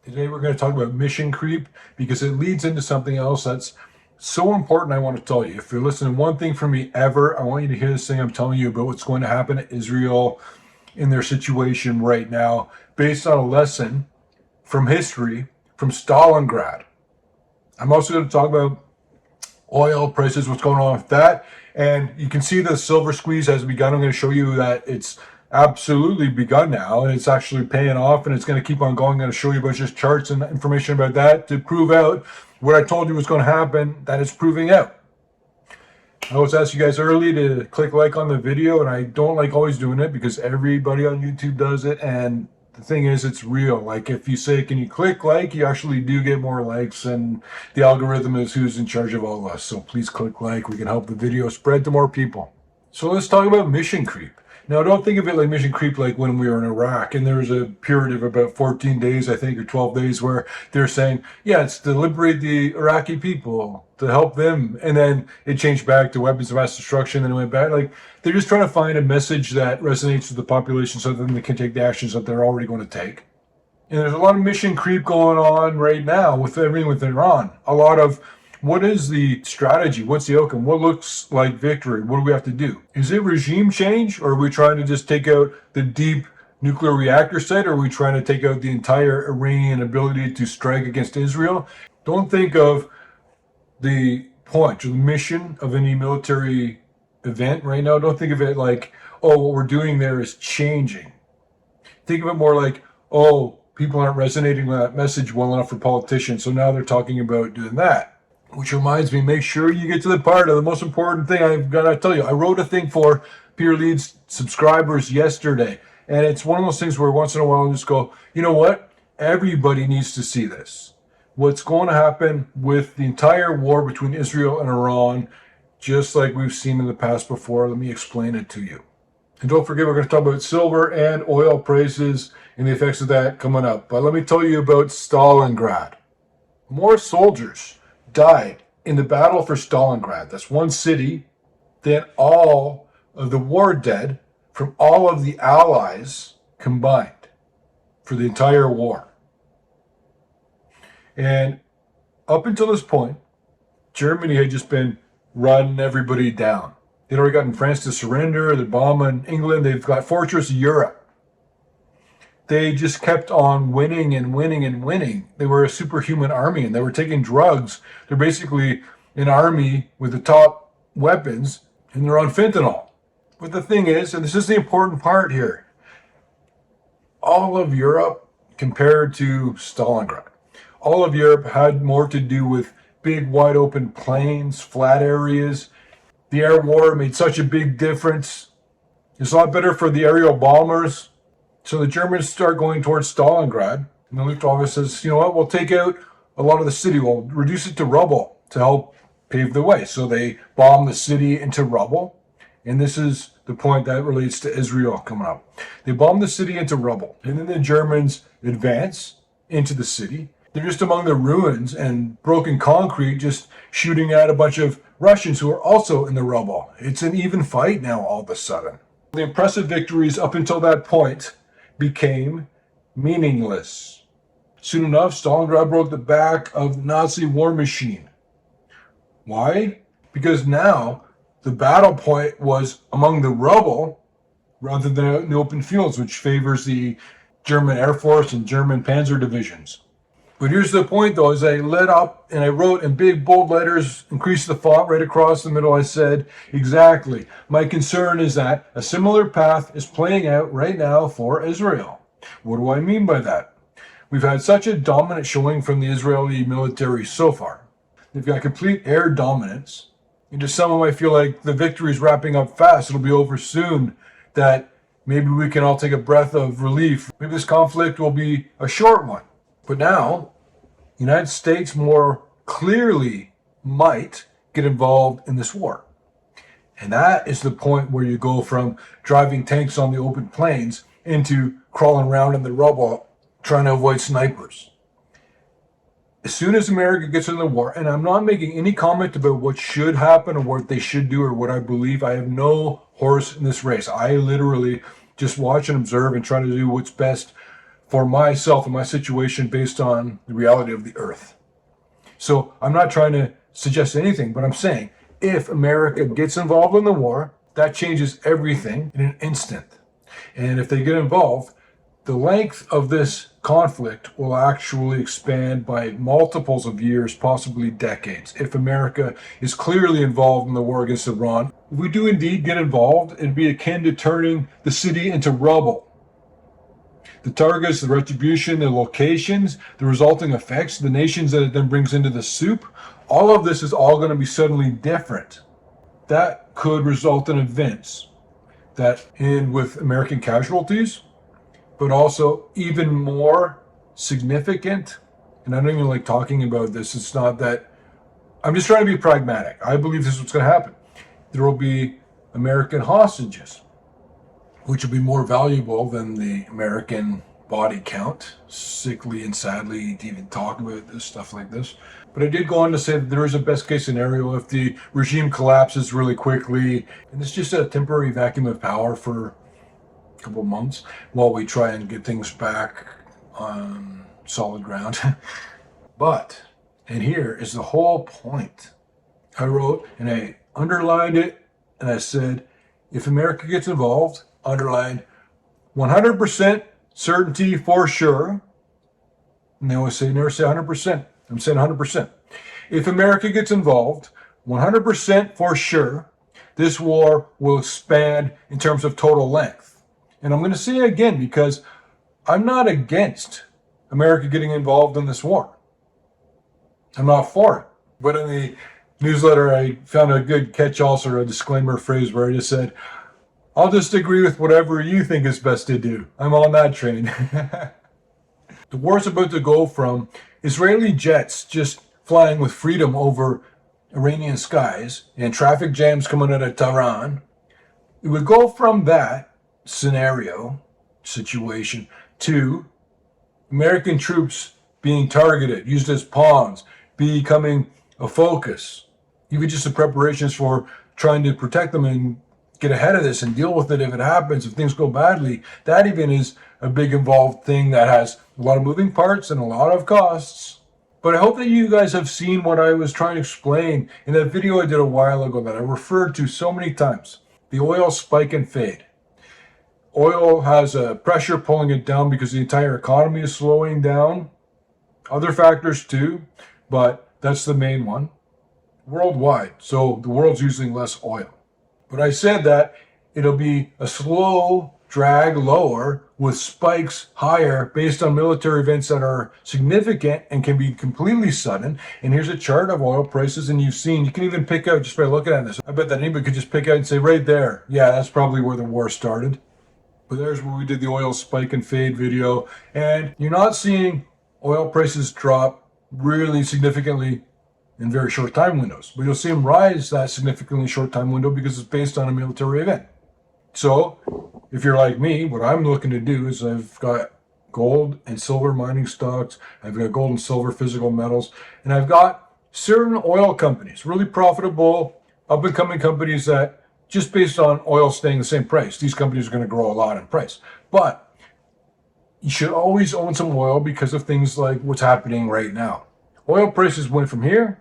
Today we're going to talk about mission creep because it leads into something else that's so important. I want to tell you. If you're listening to one thing from me ever, I want you to hear this thing I'm telling you about what's going to happen to Israel in their situation right now, based on a lesson from history from Stalingrad. I'm also going to talk about oil prices, what's going on with that. And you can see the silver squeeze has begun. I'm going to show you that it's absolutely begun now, and it's actually paying off, and it's going to keep on going. I'm going to show you a bunch of charts and information about that to prove out what I told you was going to happen, that it's proving out. I always ask you guys early to click like on the video, and I don't like always doing it because everybody on YouTube does it, and the thing is, it's real. Like, if you say, can you click like, you actually do get more likes, and the algorithm is who's in charge of all of us. So please click like. We can help the video spread to more people. So let's talk about mission creep. Now, don't think of it like mission creep like when we were in Iraq, and there was a period of about 14 days, I think, or 12 days where they're saying, yeah, it's to liberate the Iraqi people, to help them. And then it changed back to weapons of mass destruction, and it went back. Like, they're just trying to find a message that resonates with the population so that they can take the actions that they're already going to take. And there's a lot of mission creep going on right now with everything with Iran. A lot of what is the strategy? What's the outcome? What looks like victory? What do we have to do? Is it regime change, or are we trying to just take out the deep nuclear reactor site, or are we trying to take out the entire Iranian ability to strike against Israel? Don't think of the point or the mission of any military event right now. Don't think of it like, oh, what we're doing there is changing. Think of it more like, oh, people aren't resonating with that message well enough for politicians, so now they're talking about doing that. Which reminds me, make sure you get to the part of the most important thing I've got to tell you. I wrote a thing for Peter Leeds subscribers yesterday, and it's one of those things where once in a while I just go, you know what? Everybody needs to see this. What's going to happen with the entire war between Israel and Iran, just like we've seen in the past before. Let me explain it to you. And don't forget, we're going to talk about silver and oil prices and the effects of that coming up. But let me tell you about Stalingrad. More soldiers died in the battle for Stalingrad, that's one city, than all of the war dead from all of the Allies combined for the entire war. And up until this point, Germany had just been running everybody down. They'd already gotten France to surrender, they're bombing England, they've got Fortress Europe. They just kept on winning and winning and winning. They were a superhuman army, and they were taking drugs. They're basically an army with the top weapons, and they're on fentanyl. But the thing is, and this is the important part here, all of Europe compared to Stalingrad, all of Europe had more to do with big, wide open plains, flat areas. The air war made such a big difference. It's a lot better for the aerial bombers. So the Germans start going towards Stalingrad, and the Luftwaffe says, you know what, we'll take out a lot of the city, we'll reduce it to rubble to help pave the way. So they bomb the city into rubble, and this is the point that relates to Israel coming up. They bomb the city into rubble, and then the Germans advance into the city. They're just among the ruins and broken concrete, just shooting at a bunch of Russians who are also in the rubble. It's an even fight now all of a sudden. The impressive victories up until that point became meaningless. Soon enough, Stalingrad broke the back of the Nazi war machine. Why? Because now the battle point was among the rubble rather than in the open fields, which favors the German Air Force and German Panzer divisions. But here's the point, though, as I lit up and I wrote in big, bold letters, increased the font right across the middle, I said, exactly. My concern is that a similar path is playing out right now for Israel. What do I mean by that? We've had such a dominant showing from the Israeli military so far. They've got complete air dominance. And to some of them, I feel like the victory is wrapping up fast. It'll be over soon, that maybe we can all take a breath of relief. Maybe this conflict will be a short one. But now, the United States more clearly might get involved in this war. And that is the point where you go from driving tanks on the open plains into crawling around in the rubble trying to avoid snipers. As soon as America gets in the war, and I'm not making any comment about what should happen or what they should do or what I believe, I have no horse in this race. I literally just watch and observe and try to do what's best for myself and my situation based on the reality of the earth. So I'm not trying to suggest anything, but I'm saying if America gets involved in the war, that changes everything in an instant. And if they get involved, the length of this conflict will actually expand by multiples of years, possibly decades, if America is clearly involved in the war against Iran. If we do indeed get involved, it'd be akin to turning the city into rubble. The targets, the retribution, the locations, the resulting effects, the nations that it then brings into the soup, all of this is all going to be suddenly different. That could result in events that end with American casualties, but also even more significant. And I don't even like talking about this. It's not that, I'm just trying to be pragmatic. I believe this is what's going to happen. There will be American hostages, which will be more valuable than the American body count. Sickly and sadly to even talk about this stuff like this. But I did go on to say that there is a best case scenario if the regime collapses really quickly, and it's just a temporary vacuum of power for a couple of months while we try and get things back on solid ground. But, and here is the whole point. I wrote and I underlined it and I said, if America gets involved, underlined 100% certainty for sure. And they always say, never say 100%. I'm saying 100%. If America gets involved, 100% for sure, this war will expand in terms of total length. And I'm going to say it again because I'm not against America getting involved in this war. I'm not for it. But in the newsletter, I found a good catch-all sort of disclaimer phrase where I just said, I'll just agree with whatever you think is best to do. I'm on that train. The war's about to go from Israeli jets just flying with freedom over Iranian skies and traffic jams coming out of Tehran. It would go from that scenario, situation, to American troops being targeted, used as pawns, becoming a focus. Even just the preparations for trying to protect them and get ahead of this and deal with it if it happens, if things go badly. That even is a big involved thing that has a lot of moving parts and a lot of costs. But I hope that you guys have seen what I was trying to explain in that video I did a while ago that I referred to so many times. The oil spike and fade. Oil has a pressure pulling it down because the entire economy is slowing down. Other factors too, but that's the main one. Worldwide, so the world's using less oil. But I said that it'll be a slow drag lower with spikes higher based on military events that are significant and can be completely sudden. And here's a chart of oil prices, and you can even pick out just by looking at this. I bet that anybody could just pick out and say right there, yeah, that's probably where the war started. But there's where we did the oil spike and fade video. And you're not seeing oil prices drop really significantly in very short time windows. But you'll see them rise that significantly short time window because it's based on a military event. So if you're like me, what I'm looking to do is I've got gold and silver mining stocks, I've got gold and silver physical metals, and I've got certain oil companies, really profitable, up and coming companies that just based on oil staying the same price, these companies are going to grow a lot in price. But you should always own some oil because of things like what's happening right now. Oil prices went from here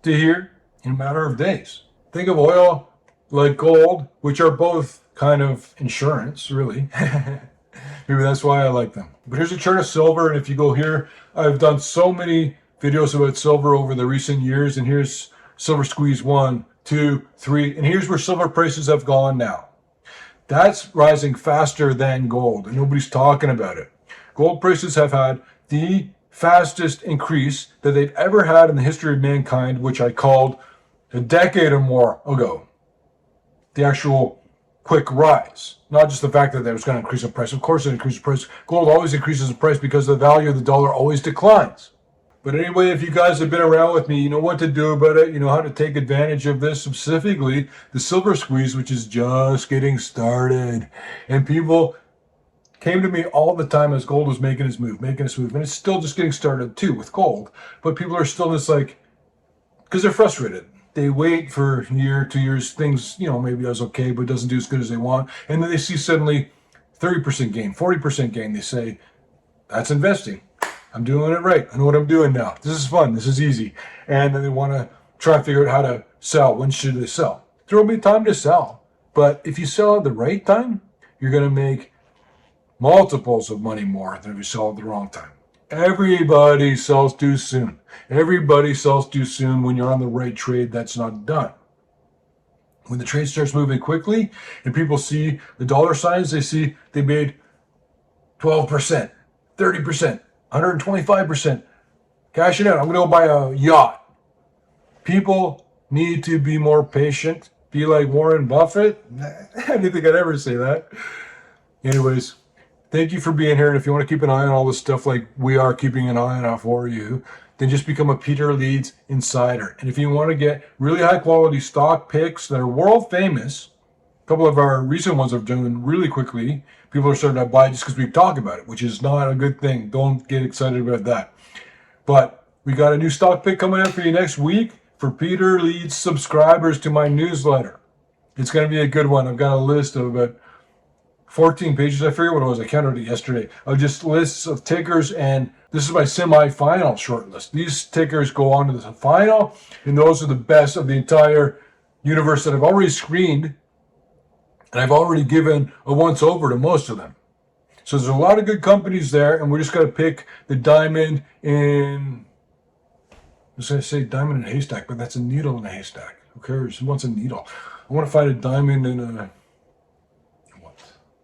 to here in a matter of days. Think of oil like gold, which are both kind of insurance, really. Maybe that's why I like them. But here's a chart of silver, and if you go here, I've done so many videos about silver over the recent years, and here's silver squeeze 1, 2, 3, and here's where silver prices have gone now. That's rising faster than gold, and nobody's talking about it. Gold prices have had the fastest increase that they've ever had in the history of mankind, which I called a decade or more ago. The actual quick rise, not just the fact that it was going to increase in price. Of course it increases price. Gold always increases in price because the value of the dollar always declines. But anyway, if you guys have been around with me, you know what to do about it. You know how to take advantage of this, specifically the silver squeeze, which is just getting started. And people came to me all the time as gold was making its move. And it's still just getting started too with gold. But people are still just like, because they're frustrated. They wait for a year, 2 years, things, maybe does okay, but doesn't do as good as they want. And then they see suddenly 30% gain, 40% gain. They say, That's investing. I'm doing it right. I know what I'm doing now. This is fun. This is easy. And then they want to try and figure out how to sell. When should they sell? There will be time to sell. But if you sell at the right time, you're going to make multiples of money more than if you sell at the wrong time. Everybody sells too soon. Everybody sells too soon when you're on the right trade that's not done. When the trade starts moving quickly and people see the dollar signs, they see they made 12%, 30%, 125%. Cash it out. I'm going to go buy a yacht. People need to be more patient. Be like Warren Buffett. I didn't think I'd ever say that. Anyways, thank you for being here. And if you want to keep an eye on all this stuff like we are keeping an eye on for you, then just become a Peter Leeds insider. And if you want to get really high quality stock picks that are world famous, a couple of our recent ones are doing really quickly. People are starting to buy just because we talk about it, which is not a good thing. Don't get excited about that. But we got a new stock pick coming out for you next week for Peter Leeds subscribers to my newsletter. It's going to be a good one. I've got a list of about 14 pages. I forget what it was. I counted it yesterday. Of just lists of tickers, and this is my semi-final shortlist. These tickers go on to the final, and those are the best of the entire universe that I've already screened, and I've already given a once-over to most of them. So there's a lot of good companies there, and we're just going to pick the diamond in... I was going to say diamond in a haystack, but that's a needle in a haystack. Who cares? Who wants a needle? I want to find a diamond in a